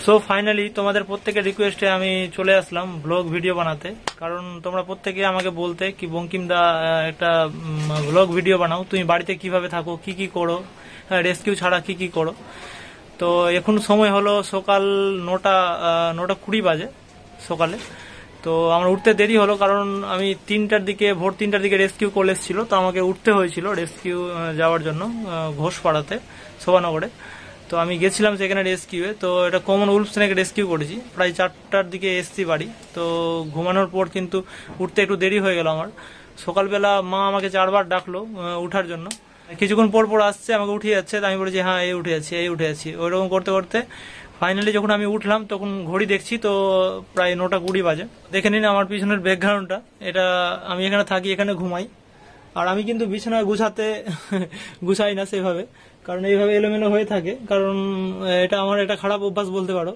So finally তোমাদের প্রত্যেকের রিকোয়েস্টে আমি চলে আসলাম ব্লগ ভিডিও বানাতে, কারণ তোমরা প্রত্যেকে আমাকে বলতে কি বঙ্কিম দা একটা ব্লগ ভিডিও বানাও, তুমি বাড়িতে কিভাবে থাকো, কি কি করো, রেস্কিউ ছাড়া কি কি করো। তো এখন সময় হলো সকাল 9:20 বাজে সকালে। তো আমার উঠতে দেরি হলো, কারণ আমি ভোর 3টার দিকে রেস্কিউ কল এসেছিল, তো আমাকে উঠতে হয়েছিল রেস্কিউ যাওয়ার জন্য ঘোষপাড়াতে শোভানগরে। তো আমি গেছিলাম সেখানে রেস্কিউয়ে। তো এটা কমন উলফ স্নেক রেস্কিউ করেছি, প্রায় 4টার দিকে এসছি বাড়ি। তো ঘুমানোর পর কিন্তু উঠতে একটু দেরি হয়ে গেল আমার। সকালবেলা মা আমাকে 4বার ডাকলো উঠার জন্য, কিছুক্ষণ পর পর আসছে, আমাকে উঠিয়ে যাচ্ছে। আমি বলেছি হ্যাঁ এই উঠে যাচ্ছি। ওইরকম করতে করতে ফাইনালি যখন আমি উঠলাম তখন ঘড়ি দেখছি তো প্রায় 9:20 বাজে। দেখে নিন আমার পিছনের ব্যাকগ্রাউন্ডটা, এটা আমি এখানে থাকি, এখানে ঘুমাই। আর আমি কিন্তু বিছানায় গুছাই না সেভাবে, কারণ এইভাবে এলোমেলো হয়ে থাকে, কারণ এটা আমার একটা খারাপ অভ্যাস বলতে পারো।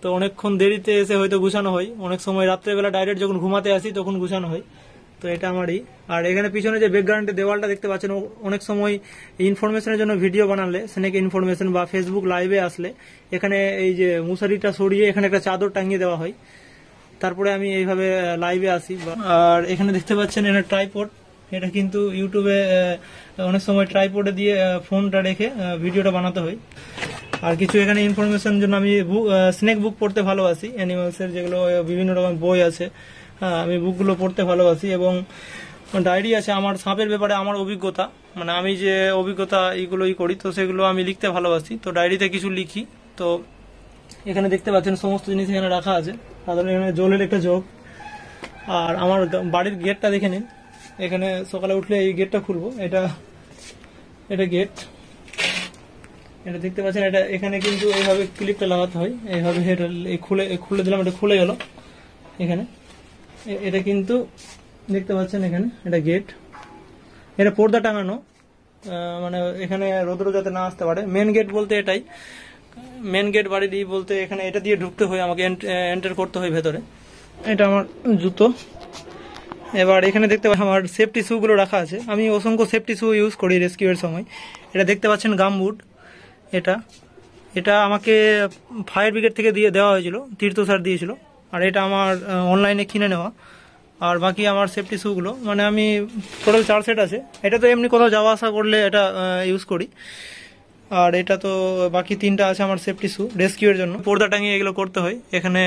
তো অনেকক্ষণ দেরিতে এসে হয়তো গুছানো হয়, অনেক সময় রাত্রেবেলা ডাইরেক্ট যখন ঘুমাতে আসি তখন গুছানো হয়। তো এটা আমারই। আর এখানে পিছনে যে ব্যাকগ্রাউন্ডে দেওয়ালটা দেখতে পাচ্ছেন, অনেক সময় ইনফরমেশনের জন্য ভিডিও বানালে, স্নেক ইনফরমেশন বা ফেসবুক লাইভে আসলে এখানে এই যে মশারিটা সরিয়ে এখানে একটা চাদর টাঙিয়ে দেওয়া হয়, তারপরে আমি এইভাবে লাইভে আসি। আর এখানে দেখতে পাচ্ছেন এটা ট্রাইপড, এটা কিন্তু ইউটিউবে অনেক সময় ট্রাইপডে দিয়ে ফোনটা রেখে ভিডিওটা বানাতে হয়। আর কিছু এখানে ইনফরমেশন জন্য আমি স্নেক বুক পড়তে ভালোবাসি, অ্যানিমালসের যেগুলো বিভিন্ন রকম বই আছে, আমি বুকগুলো পড়তে ভালোবাসি। এবং ডায়েরি আছে আমার সাপের ব্যাপারে, আমার অভিজ্ঞতা, মানে আমি যে অভিজ্ঞতা এইগুলোই করি, তো সেগুলো আমি লিখতে ভালোবাসি। তো ডায়েরিতে কিছু লিখি। তো এখানে দেখতে পাচ্ছেন সমস্ত জিনিস এখানে রাখা আছে। সাধারণত এখানে জলের একটা জগ। আর আমার বাড়ির গেটটা দেখে নিন, এখানে সকালে উঠলে এই গেটটা খুলবো, এটা গেট, এটা দেখতে পাচ্ছেন। এটা এখানে কিন্তু এইভাবে ক্লিপটা লাগাতে হয়, এইভাবে খুলে দিলাম, এটা খুলে গেল। এখানে এটা কিন্তু দেখতে পাচ্ছেন, এখানে এটা গেট, এটা পর্দা টাঙানো, মানে এখানে রোদ্র যাতে না আসতে পারে। মেন গেট বলতে এটাই, মেন গেট বাড়ির বলতে এখানে এটা দিয়ে ঢুকতে হয়, আমাকে এন্টার করতে হয় ভেতরে। এটা আমার জুতো। এবার এখানে দেখতে পাচ্ছেন আমার সেফটি শু গুলো রাখা আছে, আমি অসংখ্য সেফটি শু ইউজ করি রেস্কিউ এর সময়। এটা দেখতে পাচ্ছেন গামবুট, এটা আমাকে ফায়ার ব্রিগেড থেকে দেওয়া হয়েছিল, তীর্থ স্যার দিয়েছিল। আর এটা আমার অনলাইনে কিনে নেওয়া। আর বাকি আমার সেফটি শু গুলো, মানে আমি টোটাল 4 সেট আছে। এটা তো এমনি কোথাও যাওয়া আসা করলে এটা ইউজ করি। আর এটা তো বাকি 3টা আছে আমার সেফটি শু রেস্কিউ এর জন্য। পর্দা টাঙিয়ে এগুলো করতে হয়, এখানে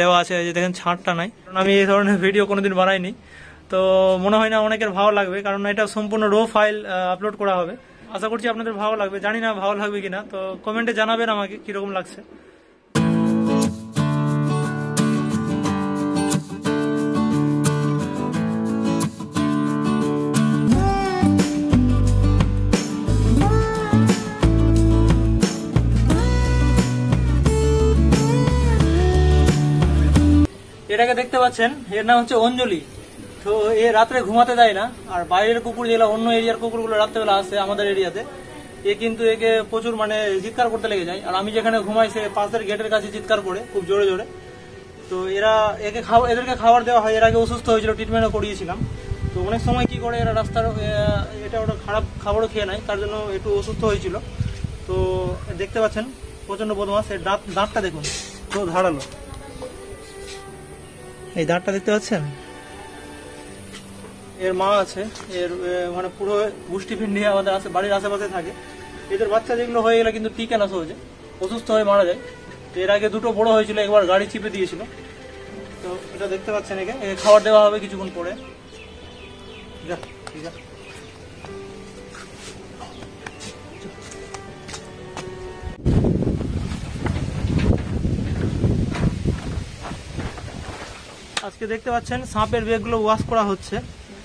দেওয়া আছে, যে দেখেন ছাড়টা নাই, কারণ আমি এই ধরনের ভিডিও কোনোদিন বানাইনি। তো মনে হয় না অনেকের ভালো লাগবে, কারণ এটা সম্পূর্ণ রো ফাইল আপলোড করা হবে। আশা করছি আপনাদের ভালো লাগবে, জানি না ভালো লাগবে কিনা, তো কমেন্টে জানাবেন আমাকে কিরকম লাগছে। এটাকে দেখতে পাচ্ছেন, এর নাম হচ্ছে অঞ্জলি। তো এ রাত্রে ঘুমাতে দেয় না, আর বাইরের কুকুর যেগুলো অন্য এরিয়ার কুকুরগুলো রাত্রেবেলা আসে আমাদের এরিয়াতে, এ কিন্তু একে প্রচুর মানে চিৎকার করতে লেগে যায়। আর আমি যেখানে ঘুমাই সে পাশের গেটের কাছে চিৎকার করে খুব জোরে জোরে। তো এদেরকে খাবার দেওয়া হয়, এর আগে অসুস্থ হয়েছিল, ট্রিটমেন্টও করিয়েছিলাম। তো অনেক সময় কি করে এরা রাস্তার এটা ওটা খারাপ খাবারও খেয়ে নেয়, তার জন্য একটু অসুস্থ হয়েছিল। তো দেখতে পাচ্ছেন প্রচন্ড বদমাস। এর দাঁতটা দেখুন, তো ধারালো, এই দাঁতটা দেখতে পাচ্ছেন। এর মা আছে, এর মানে পুরো গোষ্ঠী পিন্ডি আমাদের বাড়ির আশেপাশে থাকে। এদের বাচ্চা যেগুলো হয়ে গেলে কিন্তু টিকে না সহজে, অসুস্থ হয়ে মারা যায়। তো এর আগে 2টো বড় হয়েছিল, একবার গাড়ি চিপে দিয়েছিল। তো এটা দেখতে পাচ্ছেন, একে খাবার দেওয়া হবে কিছুক্ষণ পরে। ঠিক আছে, আজকে দেখতে পাচ্ছেন সাপের ব্যাগগুলো ওয়াশ করা হচ্ছে,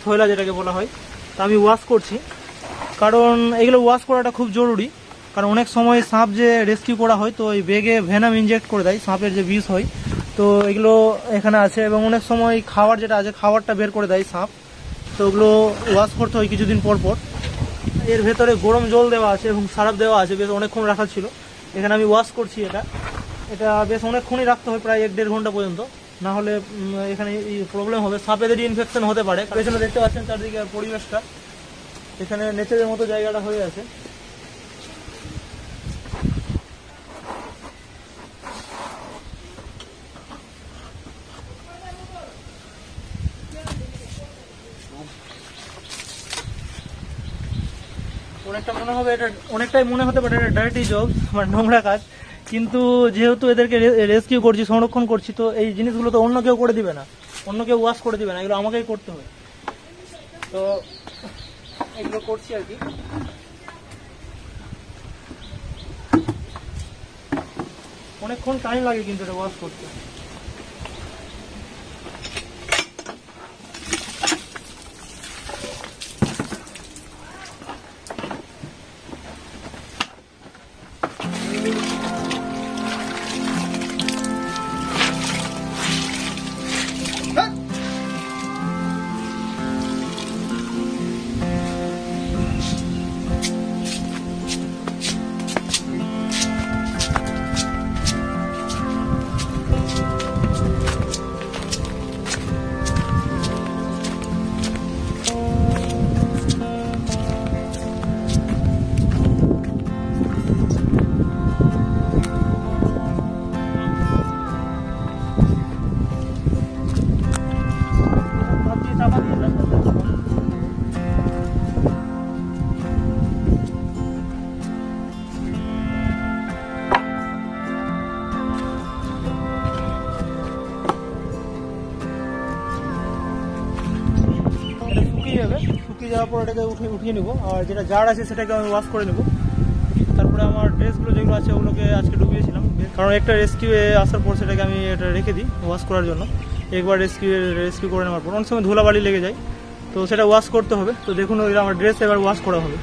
থয়লা যেটাকে বলা হয়। তা আমি ওয়াশ করছি, কারণ এগুলো ওয়াশ করাটা খুব জরুরি। কারণ অনেক সময় সাপ যে রেস্কিউ করা হয়, তো ওই ব্যাগে ভেনাম ইনজেক্ট করে দেয়, সাপের যে বিষ হয়, তো এগুলো এখানে আছে। এবং অনেক সময় খাবার যেটা আছে, খাবারটা বের করে দেয় সাপ, তো ওগুলো ওয়াশ করতে হয় কিছুদিন পর পর। এর ভেতরে গরম জল দেওয়া আছে এবং সারাপ দেওয়া আছে, বেশ অনেকক্ষণ রাখা ছিল। এখানে আমি ওয়াশ করছি, এটা বেশ অনেকক্ষণই রাখতে হয়, প্রায় 1-1.5 ঘন্টা পর্যন্ত, না হলে এখানে প্রবলেম হবে, সাপেদের ইনফেকশন হতে পারে। পেছনে দেখতে পাচ্ছেন চারদিকে পরিবেশটা, এখানে নেচারের মতো জায়গাটা হয়ে আছে। অনেকটা মনে হবে এটা, অনেকটাই মনে হতে পারে এটা ডার্টি জব, মানে নোংরা কাজ, কিন্তু যেহেতু এদেরকে রেস্কিউ করছি, সংরক্ষণ করছি, তো এই জিনিসগুলো তো অন্য কেউ করে দিবে না, অন্য কেউ ওয়াশ করে দিবে না, এগুলো আমাকেই করতে হবে। তো এগুলো করছি আর কি। অনেকক্ষণ টাইম লাগে কিন্তু এটা ওয়াশ করতে। শুকিয়ে যাওয়ার পর এটাকে উঠিয়ে নেবো, আর যেটা জার আছে সেটাকে আমি ওয়াশ করে নেবো। তারপরে আমার ড্রেসগুলো যেগুলো আছে ওগুলোকে আজকে ডুবিয়েছিলাম, কারণ একটা রেস্কিউয়ে আসার পর সেটাকে আমি এটা রেখে দিই ওয়াশ করার জন্য। একবার রেস্কিউ করে নেওয়ার পর অনেক সময় ধুলাবালি লেগে যায়, তো সেটা ওয়াশ করতে হবে। তো দেখুন আমার ড্রেস এবার ওয়াশ করা হবে।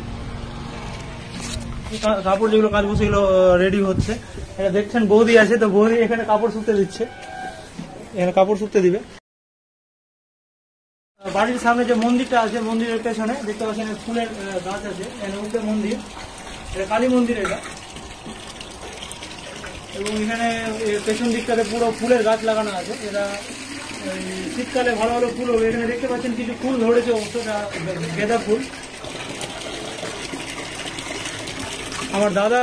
কাপড় যেগুলো কাচবো সেগুলো রেডি হচ্ছে। এটা দেখছেন বৌদি আছে, তো বৌদি এখানে কাপড় শুকতে দিচ্ছে, এখানে কাপড় শুকতে দিবে। বাড়ির সামনে যে মন্দিরটা আছে, মন্দিরের পেছনে দেখতে পাচ্ছেন ফুলের গাছ আছে, উল্টে মন্দির, এটা কালী মন্দির এটা। এবং এখানে পেছন দিকটাতে পুরো ফুলের গাছ লাগানো আছে, এটা শীতকালে ভালো ভালো ফুল হবে। এখানে দেখতে পাচ্ছেন কিছু ফুল ধরেছে, অবশ্যটা গেঁদা ফুল। আমার দাদা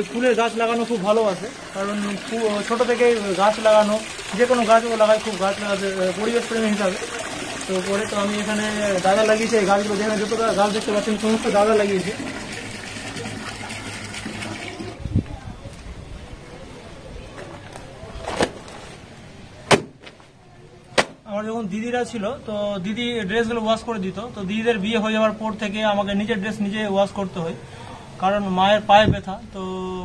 ফুলের গাছ লাগানো খুব ভালোবাসে, কারণ ছোট থেকে গাছ লাগানো, যে কোনো গাছও লাগায়, খুব গাছ লাগাতে পরিবেশ প্রেমী হিসাবে। তো পরে তো আমি এখানে দাদা লাগিয়েছে এই গাছগুলো, যেখানে যত গাছ দেখতে পাচ্ছেন সমস্ত দাদা লাগিয়েছে। আমার যখন দিদিরা ছিল, তো দিদি ড্রেসগুলো ওয়াশ করে দিত। তো দিদিদের বিয়ে হয়ে যাওয়ার পর থেকে আমাকে নিজের ড্রেস নিজে ওয়াশ করতে হয়, কারণ মায়ের পায়ে ব্যথা, তো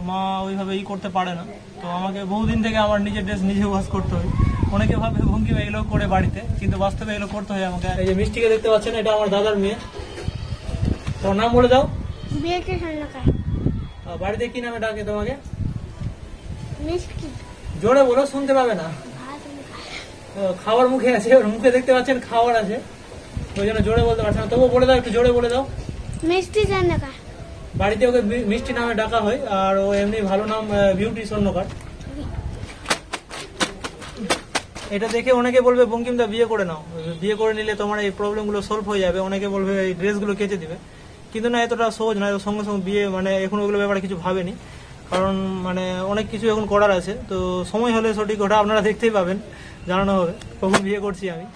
মা ওইভাবে করতে পারে না। তো আমাকে বহুদিন থেকে আমার নিজের ড্রেস নিজে ওয়াশ করতে হয়। অনেকে ভাবে ভঙ্গি এগুলো করে বাড়িতে, কিন্তু বাস্তবে এগুলো করতে হয় আমাকে। এই যে মিষ্টিকে দেখতে পাচ্ছেন, এটা আমার দাদার মেয়ে। তোমার নাম বলে দাও। বাড়িতে কি নামে ডাকে তোমাকে? জোরে বলো, শুনতে পাবে না। খাওয়ার মুখে আছে, ওর মুখে দেখতে পাচ্ছেন খাওয়ার আছে, ওই জন্য জোরে বলতে পারছে না। তবুও বলে দাও, একটু জোরে বলে দাও। মিষ্টি স্বর্ণকার। বাড়িতে ওকে মিষ্টি নামে ডাকা হয়, আর ও এমনি ভালো নাম বিউটি স্বর্ণকার। এটা দেখে অনেকে বলবে বঙ্কিমদা বিয়ে করে নাও, বিয়ে করে নিলে তোমার এই প্রবলেমগুলো সলভ হয়ে যাবে। অনেকে বলবে এই ড্রেসগুলো কেচে দিবে, কিন্তু না, এতটা সহজ নয়। সঙ্গে সঙ্গে বিয়ে মানে এখন ওগুলো ব্যাপারে কিছু ভাবেনি, কারণ মানে অনেক কিছু এখন করার আছে। তো সময় হলে সঠিক ওটা আপনারা দেখতেই পাবেন, জানানো হবে কখন বিয়ে করছি আমি।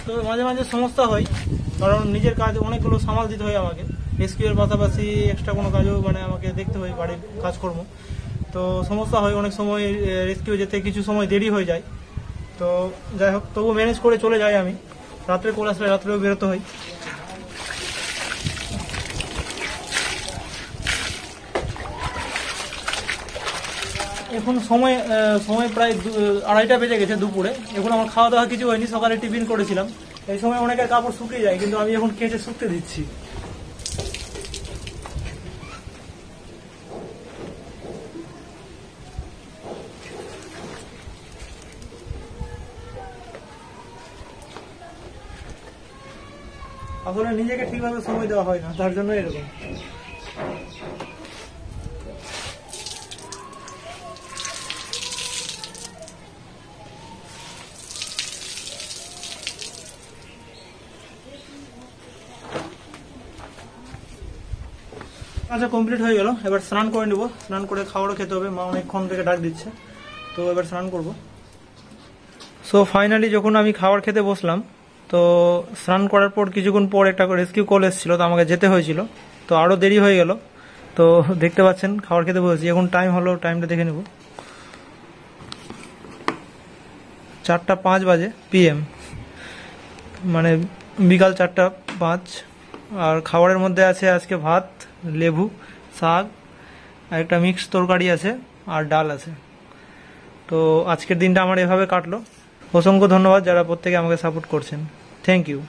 তো মাঝে মাঝে সমস্যা হয়, কারণ নিজের কাজ অনেকগুলো সামাল দিতে হয় আমাকে। রেস্কিউ এর পাশাপাশি এক্সট্রা কোনো কাজও মানে আমাকে দেখতে হয়, বাড়ির কাজকর্ম। তো সমস্যা হয় অনেক সময়, রেস্কিউ যেতে কিছু সময় দেরি হয়ে যায়। তো যাই হোক, তবু ম্যানেজ করে চলে যাই আমি। রাত্রে কল আসলে রাত্রেও বেরোতে হয়। এখন সময় প্রায় 2:30 বেজে গেছে দুপুরে। এখন আমার খাওয়া দাওয়া কিছু হয়নি, সকালে টিফিন করেছিলাম। এই সময় অনেকের কাপড় শুকিয়ে যায়, কিন্তু আমি এখন কেচে শুকতে দিচ্ছি। আসলে নিজেকে ঠিকভাবে সময় দেওয়া হয় না, তার জন্য এরকম। আচ্ছা, কমপ্লিট হয়ে গেল। এবার স্নান করে নিব, স্নান করে খাবারও খেতে হবে, মা অনেকক্ষণ থেকে ডাক দিচ্ছে। তো এবার স্নান করব। সো ফাইনালি যখন আমি খাবার খেতে বসলাম, তো স্নান করার পর কিছুক্ষণ পর একটা রেস্কিউ কল এসেছিল, তো আমাকে যেতে হয়েছিল, তো আরও দেরি হয়ে গেল। তো দেখতে পাচ্ছেন খাবার খেতে বসেছি, এখন টাইম হলো, টাইমটা দেখে নেব, 4:05 বাজে PM, মানে বিকাল 4:05। আর খাবারের মধ্যে আছে আজকে ভাত, লেবু, শাক, আর একটা মিক্স তরকারি আছে, আর ডাল আছে। তো আজকের দিনটা আমার এভাবে কাটলো। অসংখ্য ধন্যবাদ যারা প্রত্যেকে আমাকে সাপোর্ট করছেন। Thank you.